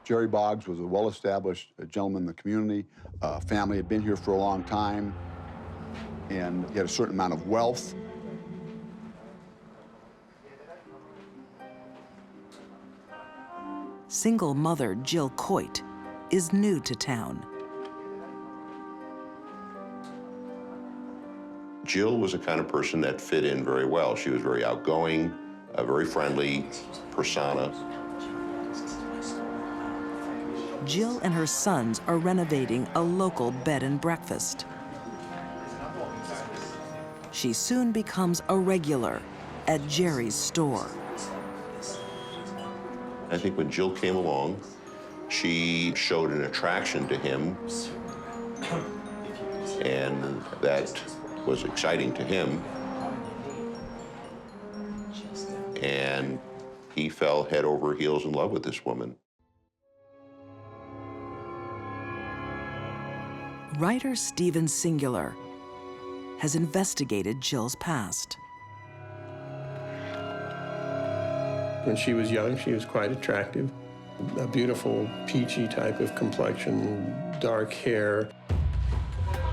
Jerry Boggs was a well-established gentleman in the community. Family had been here for a long time, and he had a certain amount of wealth.
Single mother Jill Coit is new to town.
Jill was the kind of person that fit in very well. She was very outgoing, a very friendly persona.
Jill and her sons are renovating a local bed and breakfast. She soon becomes a regular at Jerry's store.
I think when Jill came along, she showed an attraction to him, and that was exciting to him. And he fell head over heels in love with this woman.
Writer Stephen Singular has investigated Jill's past.
When she was young, she was quite attractive. A beautiful, peachy type of complexion, dark hair.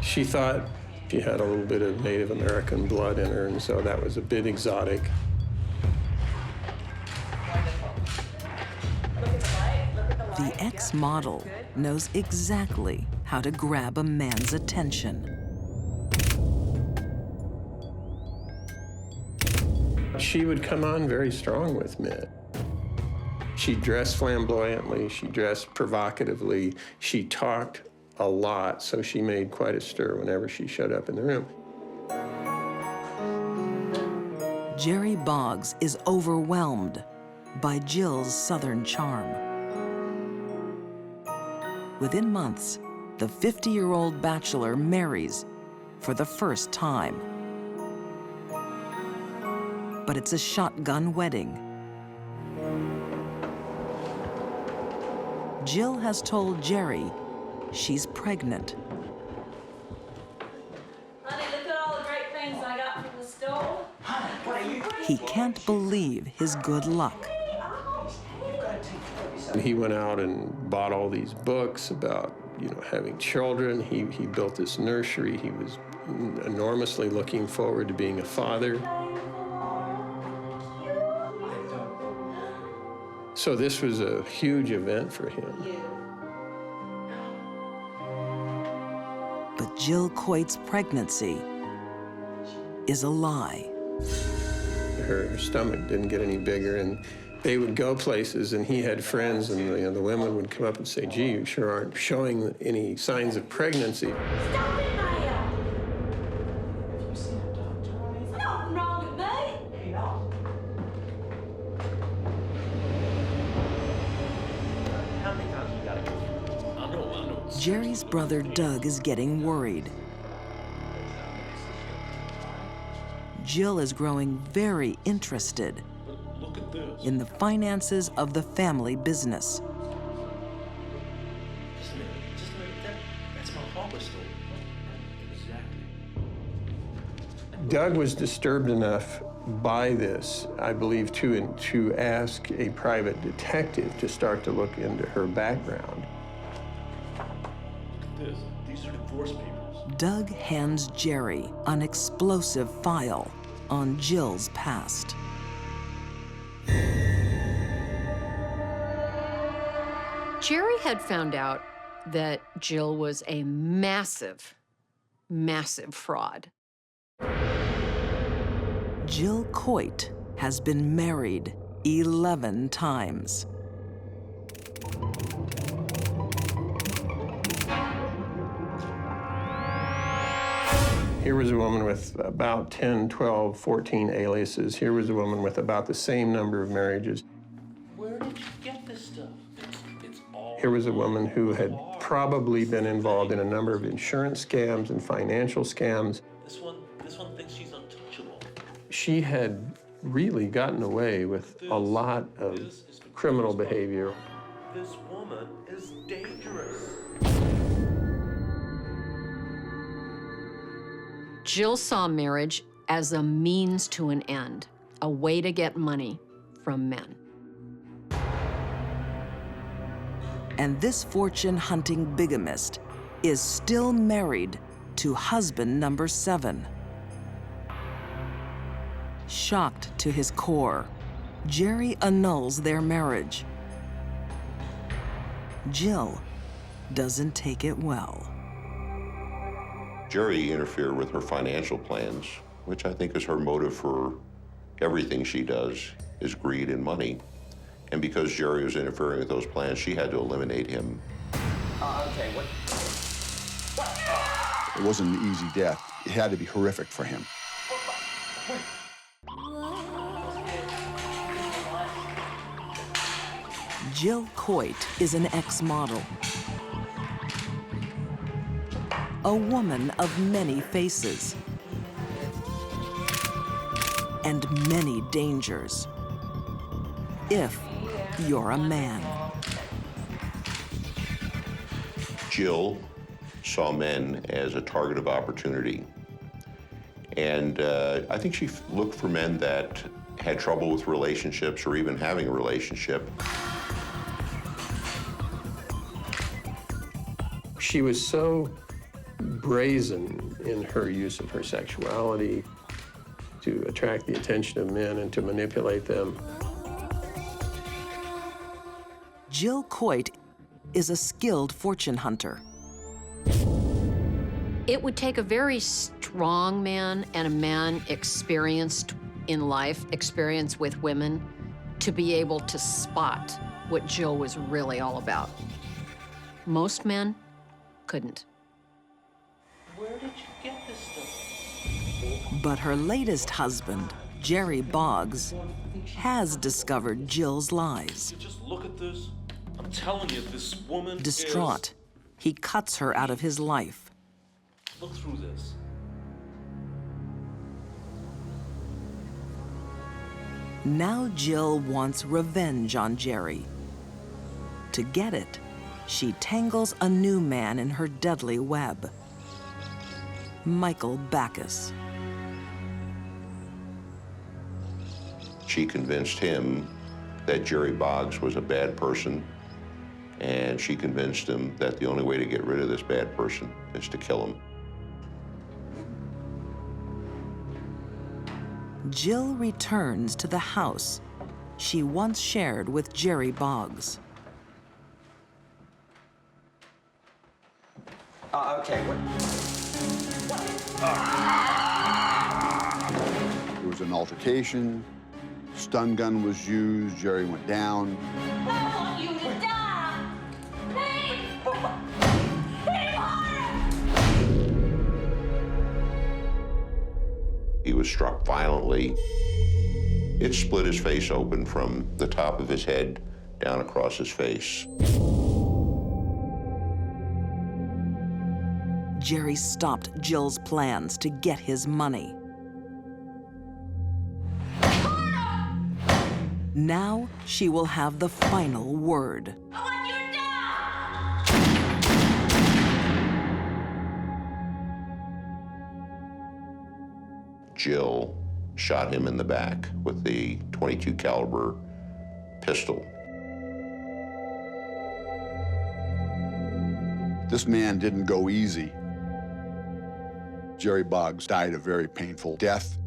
She thought she had a little bit of Native American blood in her, and so that was a bit exotic.
The ex-model knows exactly how to grab a man's attention.
She would come on very strong with men. She dressed flamboyantly, she dressed provocatively, she talked a lot, so she made quite a stir whenever she showed up in the room.
Jerry Boggs is overwhelmed by Jill's southern charm. Within months, the 50-year-old bachelor marries for the first time. But it's a shotgun wedding. Jill has told Jerry she's pregnant.
Honey, look at all the great things I got from the store. Honey, what are you?
He can't believe his good luck.
And he went out and bought all these books about, having children. He built this nursery. He was enormously looking forward to being a father. So this was a huge event for him.
But Jill Coit's pregnancy is a lie.
Her stomach didn't get any bigger, and they would go places, and he had friends, and the women would come up and say, "Gee, you sure aren't showing any signs of pregnancy."
Stop it, Maya! There's nothing wrong with me.
How many times you gotta go through this? I know
Jerry's brother Doug is getting worried. Jill is growing very interested
Look at this.
in the finances of the family business.
Just a minute. That's my father's story. Exactly.
Doug was disturbed enough by this, I believe, to ask a private detective to start to look into her background.
Look at this. These are divorce papers.
Doug hands Jerry an explosive file on Jill's past.
Jerry had found out that Jill was a massive, massive fraud.
Jill Coit has been married 11 times.
Here was a woman with about 10, 12, 14 aliases. Here was a woman with about the same number of marriages.
Where did you get this stuff? It's all.
Here was a woman who had probably been involved in a number of insurance scams and financial scams.
This one thinks she's untouchable.
She had really gotten away with a lot of criminal behavior.
This woman is dangerous.
Jill saw marriage as a means to an end, a way to get money from men.
And this fortune-hunting bigamist is still married to husband number 7. Shocked to his core, Jerry annuls their marriage. Jill doesn't take it well.
Jerry interfered with her financial plans, which I think is her motive for everything she does, is greed and money. And because Jerry was interfering with those plans, she had to eliminate him.
Okay, what?
It wasn't an easy death. It had to be horrific for him.
Jill Coit is an ex-model. A woman of many faces and many dangers, if you're a man.
Jill saw men as a target of opportunity. And I think she looked for men that had trouble with relationships or even having a relationship.
She was so brazen in her use of her sexuality to attract the attention of men and to manipulate them.
Jill Coit is a skilled fortune hunter.
It would take a very strong man and a man experienced in life, experience with women, to be able to spot what Jill was really all about. Most men couldn't.
Where did you get this stuff?
But her latest husband, Jerry Boggs, has discovered Jill's lies.
Just look at this. I'm telling you, this woman
Distraught, he cuts her out of his life.
Look through this.
Now Jill wants revenge on Jerry. To get it, she tangles a new man in her deadly web. Michael Backus.
She convinced him that Jerry Boggs was a bad person, and she convinced him that the only way to get rid of this bad person is to kill him.
Jill returns to the house she once shared with Jerry Boggs.
Okay, what?
There was an altercation. Stun gun was used. Jerry went down.
I want you to die! Hey!
He was struck violently. It split his face open from the top of his head down across his face.
Jerry stopped Jill's plans to get his money. Now she will have the final word.
Jill shot him in the back with the .22 caliber pistol.
This man didn't go easy. Jerry Boggs died a very painful death.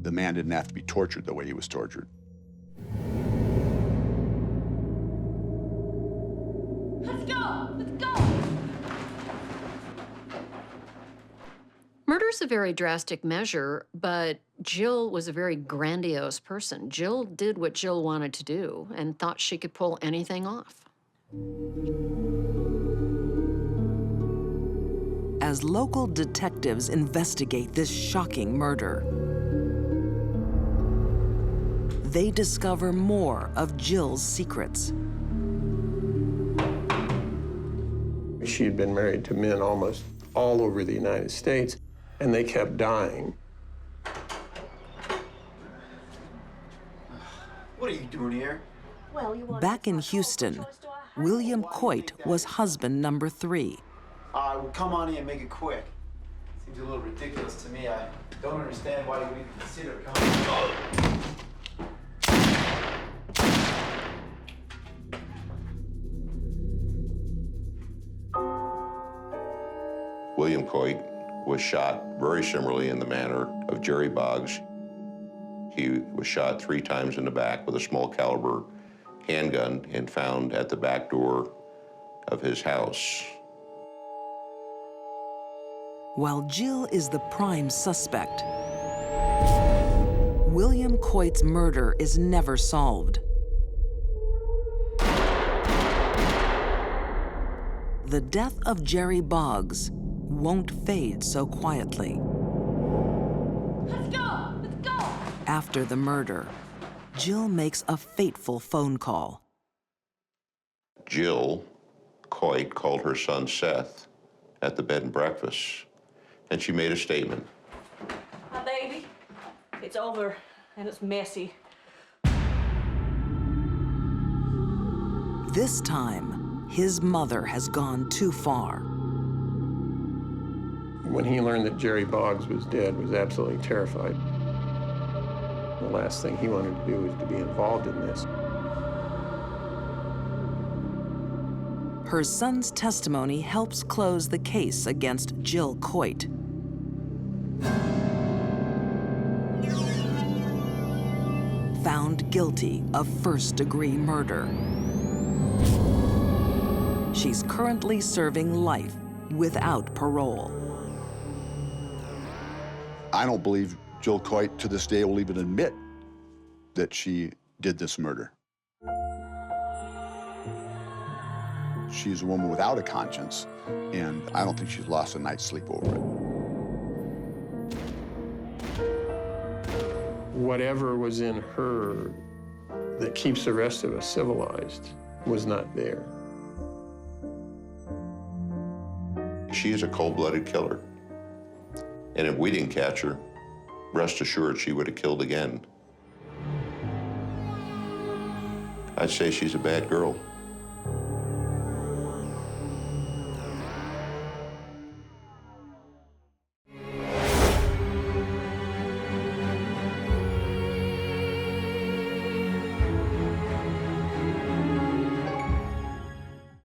The man didn't have to be tortured the way he was tortured.
Let's go! Let's go!
Murder is a very drastic measure, but Jill was a very grandiose person. Jill did what Jill wanted to do and thought she could pull anything off.
As local detectives investigate this shocking murder, they discover more of Jill's secrets.
She had been married to men almost all over the United States, and they kept dying.
What are you doing here?
Back in Houston, William Coit was husband number 3.
Well, come on in and make it quick. Seems a little ridiculous to me. I don't understand why you would even consider coming.
William Coit was shot very similarly in the manner of Jerry Boggs. He was shot 3 times in the back with a small caliber handgun and found at the back door of his house.
While Jill is the prime suspect, William Coit's murder is never solved. The death of Jerry Boggs won't fade so quietly.
Let's go! Let's go!
After the murder, Jill makes a fateful phone call.
Jill Coit called her son Seth at the bed and breakfast, and she made a statement.
My baby, it's over and it's messy.
This time, his mother has gone too far.
When he learned that Jerry Boggs was dead, was absolutely terrified. The last thing he wanted to do was to be involved in this.
Her son's testimony helps close the case against Jill Coit. Found guilty of first-degree murder. She's currently serving life without parole.
I don't believe Jill Coit to this day will even admit that she did this murder. She's a woman without a conscience, and I don't think she's lost a night's sleep over it.
Whatever was in her that keeps the rest of us civilized was not there.
She is a cold-blooded killer. And if we didn't catch her, rest assured she would have killed again. I'd say she's a bad girl.